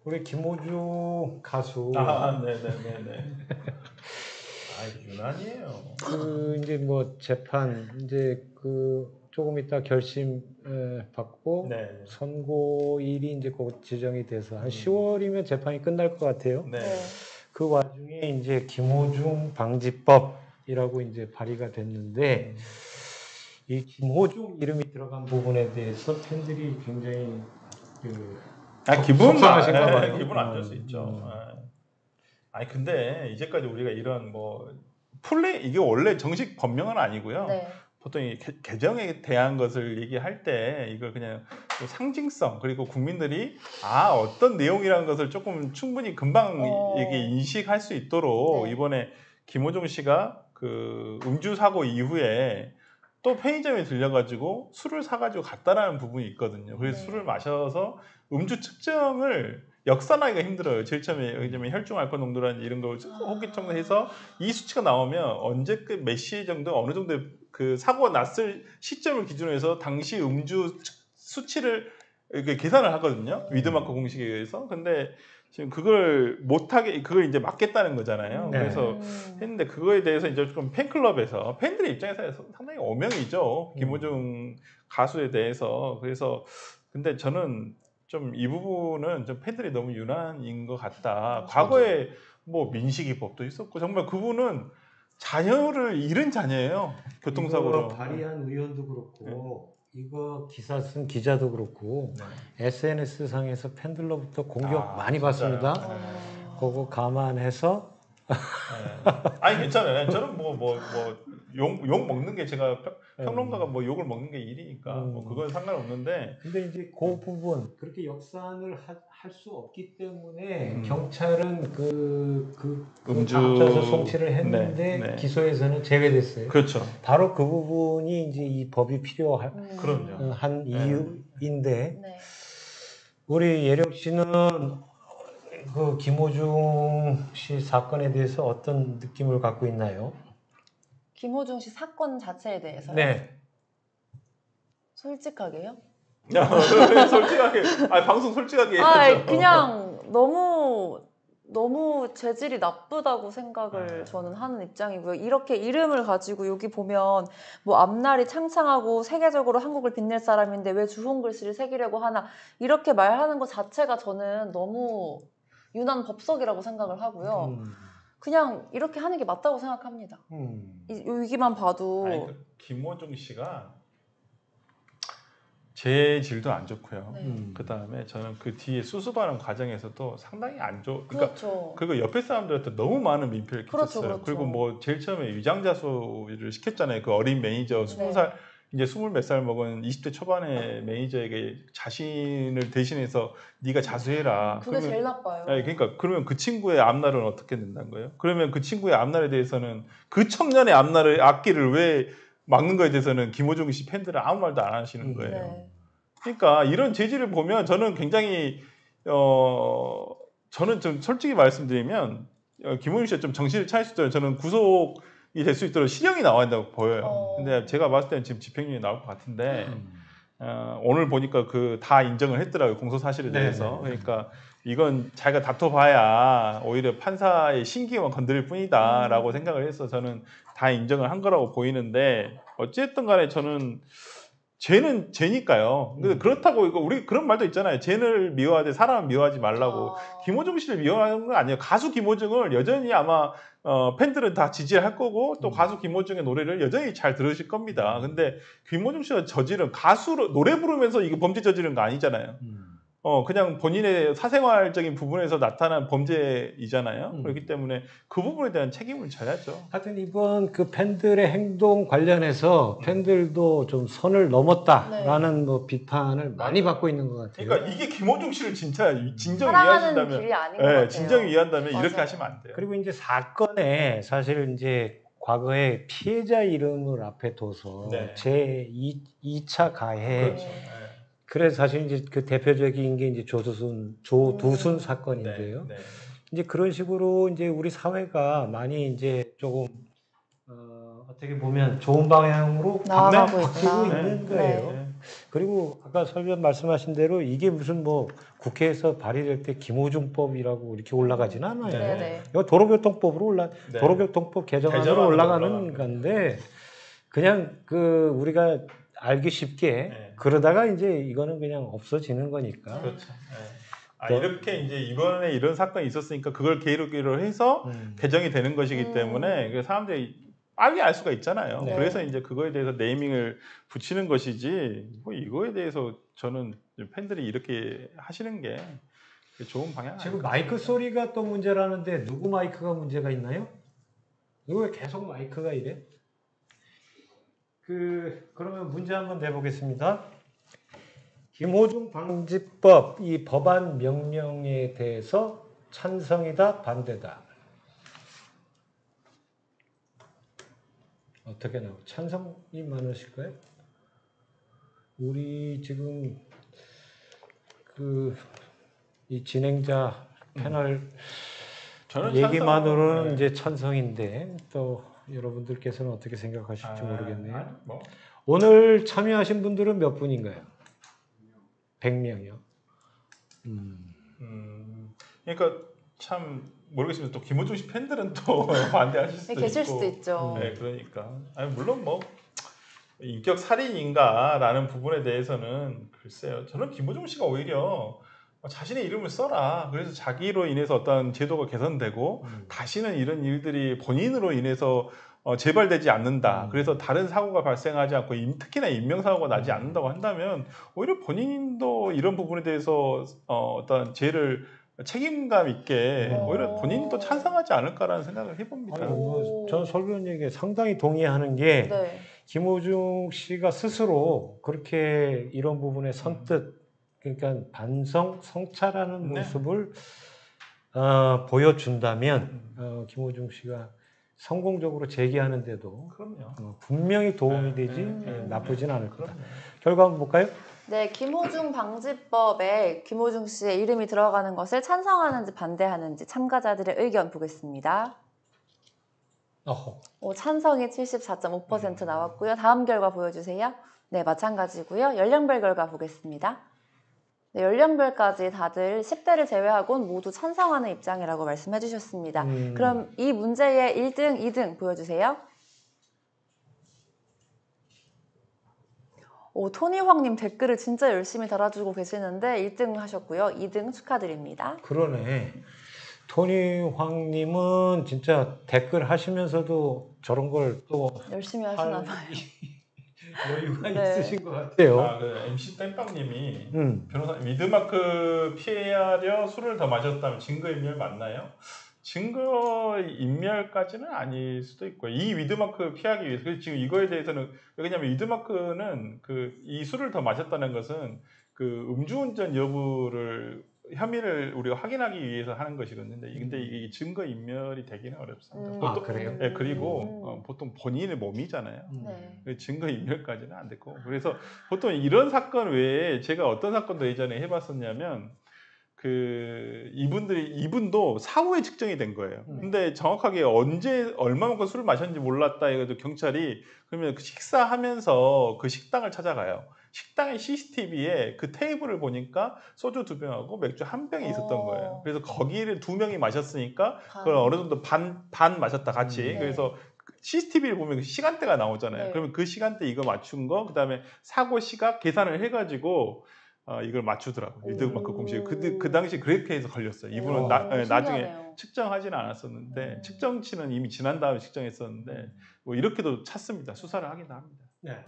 우리 김호중 가수. 네네네네. 아, 유난이에요. 그 이제 뭐 재판 이제 그 조금 있다 결심 받고 네. 선고일이 이제 곧 지정이 돼서 한 10월이면 재판이 끝날 것 같아요. 네. 그 와중에 이제 김호중 방지법이라고 이제 발의가 됐는데 이 김호중 이름이 들어간 부분에 대해서 팬들이 굉장히 속상하신가 봐요. 기분 안 좋을 수 있죠. 아니 근데 이제까지 우리가 이런 뭐 이게 원래 정식 법령은 아니고요. 네. 보통 이 개정에 대한 것을 얘기할 때 이걸 그냥 상징성 그리고 국민들이 어떤 내용이라는 것을 조금 충분히 금방 이게 인식할 수 있도록 네. 이번에 김호중 씨가 그 음주 사고 이후에 또 편의점에 들려가지고 술을 사가지고 갔다라는 부분이 있거든요. 그래서 네. 술을 마셔서 음주 측정을 역산하기가 힘들어요. 제일 처음에 왜냐면 혈중 알코올 농도라든지 이런 걸 호기청해서 이 수치가 나오면 언제 몇 시 정도 어느 정도 그 사고가 났을 시점을 기준으로 해서 당시 음주 수치를 이렇게 계산을 하거든요. 위드마크 공식에 의해서. 근데 지금 그걸 못하게 그걸 이제 막겠다는 거잖아요. 네. 그래서 했는데 그거에 대해서 이제 좀 팬클럽에서 팬들의 입장에서 상당히 어명이죠. 김호중 가수에 대해서. 그래서 근데 저는 좀 이 부분은 좀 팬들이 너무 유난인 것 같다. 과거에 뭐 민식이법도 있었고 정말 그분은 자녀를 잃은 자녀예요. 교통사고로. 발의한 의원도 그렇고 이거 기사 쓴 기자도 그렇고 SNS 상에서 팬들로부터 공격 많이 진짜요? 받습니다. 그거 감안해서 아니 괜찮아요. 저는 욕 먹는 게 제가 평론가가 뭐 욕을 먹는 게 일이니까 뭐 그건 상관없는데. 근데 이제 그 부분 그렇게 역산을 할 수 없기 때문에 경찰은 그 음주 합쳐서 송치를 했는데 네. 기소에서는 제외됐어요. 그렇죠. 바로 그 부분이 이제 이 법이 필요한 그럼요. 이유인데 네. 우리 예령 씨는 그 김호중 씨 사건에 대해서 어떤 느낌을 갖고 있나요? 김호중 씨 사건 자체에 대해서요? 네. 솔직하게요? 솔직하게, 방송 솔직하게 해야죠. 그냥 너무 재질이 나쁘다고 생각을 저는 하는 입장이고요. 이렇게 이름을 가지고 여기 보면 뭐 앞날이 창창하고 세계적으로 한국을 빛낼 사람인데 왜 주홍 글씨를 새기려고 하나 이렇게 말하는 것 자체가 저는 너무 유난 법석이라고 생각을 하고요. 그냥 이렇게 하는 게 맞다고 생각합니다. 여기만 봐도. 김호중 씨가 재질도 안 좋고요. 그 다음에 저는 그 뒤에 수습하는 과정에서도 상당히 안 좋. 그렇죠. 그리고 옆에 사람들한테 너무 많은 민폐를 끼쳤어요. 그렇죠. 그리고 뭐 제일 처음에 위장자수를 시켰잖아요. 그 어린 매니저 20살 이제 20몇 살 먹은 20대 초반의 매니저에게 자신을 대신해서 네가 자수해라. 그게 제일 나빠요. 그러니까 그러면 그 친구의 앞날은 어떻게 된다는 거예요? 그러면 그 친구의 앞날에 대해서는 그 청년의 앞길을 왜 막는 거에 대해서는 김호중 씨 팬들은 아무 말도 안 하시는 거예요. 그러니까 이런 재질을 보면 저는 굉장히 저는 좀 솔직히 말씀드리면 김호중 씨가 좀 정신을 차릴 수 있도록 저는 구속이 될 수 있도록 실형이 나와야 한다고 보여요. 근데 제가 봤을 때는 지금 집행유예 나올 것 같은데 오늘 보니까 다 인정을 했더라고요. 공소 사실에 대해서. 그러니까 이건 자기가 다퉈봐야 오히려 판사의 신기만 건드릴 뿐이다라고 생각을 해서 저는 다 인정을 한 거라고 보이는데 어쨌든 간에 저는 죄는 죄니까요. 근데 그렇다고 우리 그런 말도 있잖아요. 죄를 미워하되 사람을 미워하지 말라고. 김호중 씨를 미워하는 건 아니에요. 가수 김호중을 여전히 아마 팬들은 다 지지를 할 거고 또 가수 김호중의 노래를 여전히 잘 들으실 겁니다. 근데 김호중 씨가 저지른 가수로 노래 부르면서 이게 범죄 저지른 거 아니잖아요. 그냥 본인의 사생활적인 부분에서 나타난 범죄이잖아요. 그렇기 때문에 그 부분에 대한 책임을 져야죠. 하여튼 이번 그 팬들의 행동 관련해서 팬들도 좀 선을 넘었다라는 뭐 비판을 많이 받고 있는 것 같아요. 그러니까 이게 김호중 씨를 진짜 진정 사랑하는 이해하신다면, 길이 아닌 것 같아요. 진정 이해한다면 이렇게 하시면 안 돼요. 그리고 이제 사건에 사실 이제 과거에 피해자 이름을 앞에 둬서 제 2차 가해. 그렇죠. 그래서 사실 이제 그 대표적인 게 이제 조두순 사건인데요. 이제 그런 식으로 이제 우리 사회가 많이 이제 조금 어떻게 보면 좋은 방향으로 나아가고 바뀌고 있는 거예요. 그리고 아까 설변 말씀하신 대로 이게 무슨 뭐 국회에서 발의될 때 김호중법이라고 이렇게 올라가지는 않아요. 네네. 이거 도로교통법으로 네. 도로교통법 개정안으로 개정안으로 올라가는 올라가는 건데 그냥 그 우리가 알기 쉽게 네. 그러다가 이제 이거는 그냥 없어지는 거니까. 그렇죠. 네. 또- 이렇게 이제 이번에 이런 사건이 있었으니까 그걸 계기로 해서 개정이 되는 것이기 때문에 그 사람들이 빨리 알 수가 있잖아요. 네. 그래서 이제 그거에 대해서 네이밍을 붙이는 것이지 뭐 이거에 대해서 저는 팬들이 이렇게 하시는 게 좋은 방향 지금 아닐까 마이크 싶습니다. 소리가 또 문제라는데 누구 마이크가 문제가 있나요? 이거 왜 계속 마이크가 이래? 그러면 문제 한번 내보겠습니다. 김호중 방지법 이 법안 명령에 대해서 찬성이다 반대다. 어떻게 나오? 찬성이 많으실까요? 우리 지금 이 진행자 패널 저는 얘기만으로는 찬성, 이제 찬성인데 또 여러분들께서는 어떻게 생각하실지 모르겠네요. 아니, 뭐. 오늘 참여하신 분들은 몇 분인가요? 100명이요. 그러니까 참 모르겠습니다. 또 김호중 씨 팬들은 또 반대하실 수도 있고. 계실 수도 있죠. 네, 그러니까. 물론 뭐 인격 살인인가라는 부분에 대해서는 글쎄요. 저는 김호중 씨가 오히려 자신의 이름을 써라. 그래서 자기로 인해서 어떤 제도가 개선되고 다시는 이런 일들이 본인으로 인해서 재발되지 않는다. 그래서 다른 사고가 발생하지 않고 특히나 인명사고가 나지 않는다고 한다면 오히려 본인도 이런 부분에 대해서 어떤 죄를 책임감 있게 오히려 본인도 찬성하지 않을까라는 생각을 해봅니다. 아니, 저는 설교원 얘기에 상당히 동의하는 게 네. 김호중 씨가 스스로 그렇게 이런 부분에 선뜻 그러니까 반성, 성찰하는 네. 모습을 보여준다면 김호중 씨가 성공적으로 재기하는데도 그럼요. 분명히 도움이 네, 되지 네, 나쁘진 않을 거다. 그럼요. 결과 한번 볼까요? 네, 김호중 방지법에 김호중 씨의 이름이 들어가는 것을 찬성하는지 반대하는지 참가자들의 의견 보겠습니다. 찬성이 74.5% 나왔고요. 다음 결과 보여주세요. 네, 마찬가지고요. 연령별 결과 보겠습니다. 네, 연령별까지 다들 10대를 제외하고는 모두 찬성하는 입장이라고 말씀해 주셨습니다. 그럼 이 문제의 1등, 2등 보여주세요. 토니황님 댓글을 진짜 열심히 달아주고 계시는데 1등 하셨고요. 2등 축하드립니다. 그러네. 토니 황님은 진짜 댓글 하시면서도 저런 걸 또 열심히 하시나 봐요. 여유가 네. 있으신 것 같아요. MC 땜빵님이 음. 변호사님 위드마크 피하려 술을 더 마셨다면 증거인멸 맞나요? 증거인멸까지는 아닐 수도 있고요. 이 위드마크 피하기 위해서 그래서 지금 이거에 대해서는 왜냐하면 위드마크는 이 술을 더 마셨다는 것은 음주운전 여부를 혐의를 우리가 확인하기 위해서 하는 것이거든요. 근데 이게 증거인멸이 되기는 어렵습니다. 그래요? 네, 그리고 보통 본인의 몸이잖아요. 네. 증거인멸까지는 안 됐고 그래서 보통 이런 사건 외에 제가 어떤 사건도 예전에 해봤었냐면 이분도 사후에 측정이 된 거예요. 근데 정확하게 언제 얼마만큼 술을 마셨는지 몰랐다 해가지고 경찰이 그러면 식사하면서 그 식당을 찾아가요. 식당의 CCTV에 그 테이블을 보니까 소주 2병하고 맥주 1병이 있었던 거예요. 그래서 거기를 2명이 마셨으니까 그걸 어느 정도 반 마셨다 같이. 네. 그래서 CCTV를 보면 시간대가 나오잖아요. 네. 그러면 그 시간대 이거 맞춘 거, 그다음에 사고 시각 계산을 해가지고 이걸 맞추더라고요. 위드마크 공식. 그 당시 그렇게 해서 걸렸어요. 이분은 나중에 신기하네요. 측정하지는 않았었는데 측정치는 이미 지난 다음에 측정했었는데 뭐 이렇게도 찾습니다. 수사를 하긴 합니다. 네.